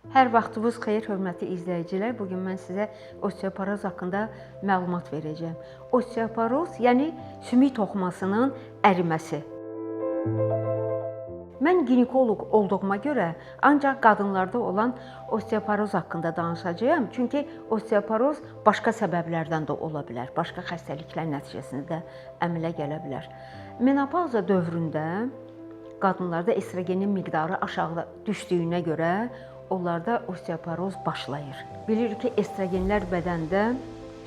Hər vaxtınız xeyir, hörmətli izləyicilər. Bugün mən sizə osteoporoz haqqında məlumat verəcəm. Osteoporoz, yəni sümük toxumasının əriməsi. Mən ginekoloq olduğuma görə ancaq qadınlarda olan osteoporoz haqqında danışacağam. Çünki osteoporoz başqa səbəblərdən də ola bilər, başqa xəstəliklər nəticəsində əmələ gələ bilər. Menopauza dövründə qadınlarda estrogenin miqdarı aşağı düşdüyünə görə onlarda osteoporoz başlayır. Bilirik ki, estrogenlər bədəndə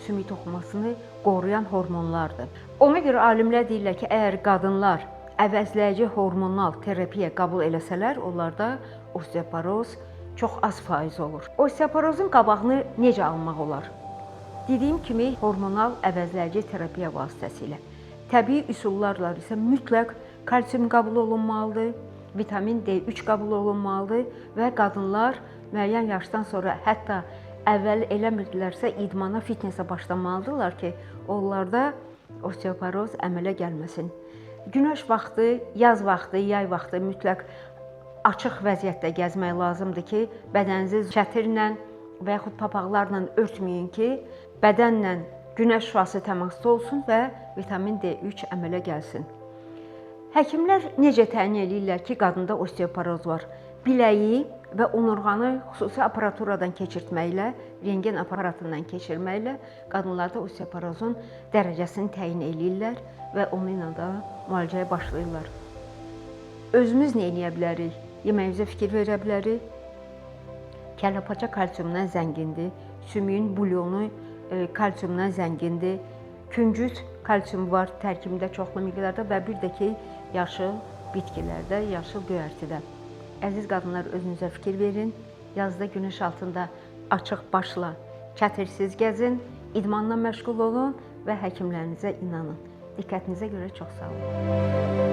sümük toxumasını qoruyan hormonlardır. Ona görə alimlər deyirlər ki, əgər qadınlar əvəzləyici hormonal terapiya qəbul eləsələr, onlarda osteoporoz çox az faiz olur. Osteoporozun qabağını necə almaq olar? Dediyim kimi, hormonal əvəzləyici terapiya vasitəsilə. Təbii üsullarla isə mütləq kalsium qəbul olunmalıdır, vitamin D3 qəbul olunmalıdır və qadınlar müəyyən yaşdan sonra, hətta əvvəl eləmirdilərsə idmana, fitnesə başlamalıdırlar ki, onlarda osteoporoz əmələ gəlməsin. Günəş vaxtı, yaz vaxtı, yay vaxtı mütləq açıq vəziyyətdə gəzmək lazımdır ki, bədəninizi çətirlə və yaxud papaqlarla örtməyin ki, bədənlə günəş şüası təmasda olsun və vitamin D3 əmələ gəlsin. Həkimlər necə təyin edirlər ki, qadında osteoporoz var? Biləyi və onurğanı xüsusi aparaturadan keçirtməklə, rentgen aparatından keçirməklə qadınlarda osteoporozun dərəcəsini təyin edirlər və onunla da müalicəyə başlayırlar. Özümüz nə edə bilərik? Yeməyimizə fikir verə bilərik. Kəlləpaça kalsiumdan zəngindir, sümüyün bulyonu kalsiumdan zəngindir, küncüt kalsium var tərkibində çoxlu miqdarda və bir də ki, yaşıl bitkilərdə, yaşıl göyərtidə. Əziz qadınlar, özünüzə fikir verin. Yazda günəş altında açıq başla, çətirsiz gəzin, idmanla məşğul olun və həkimlərinizə inanın. Diqqətinizə görə çox sağ olun.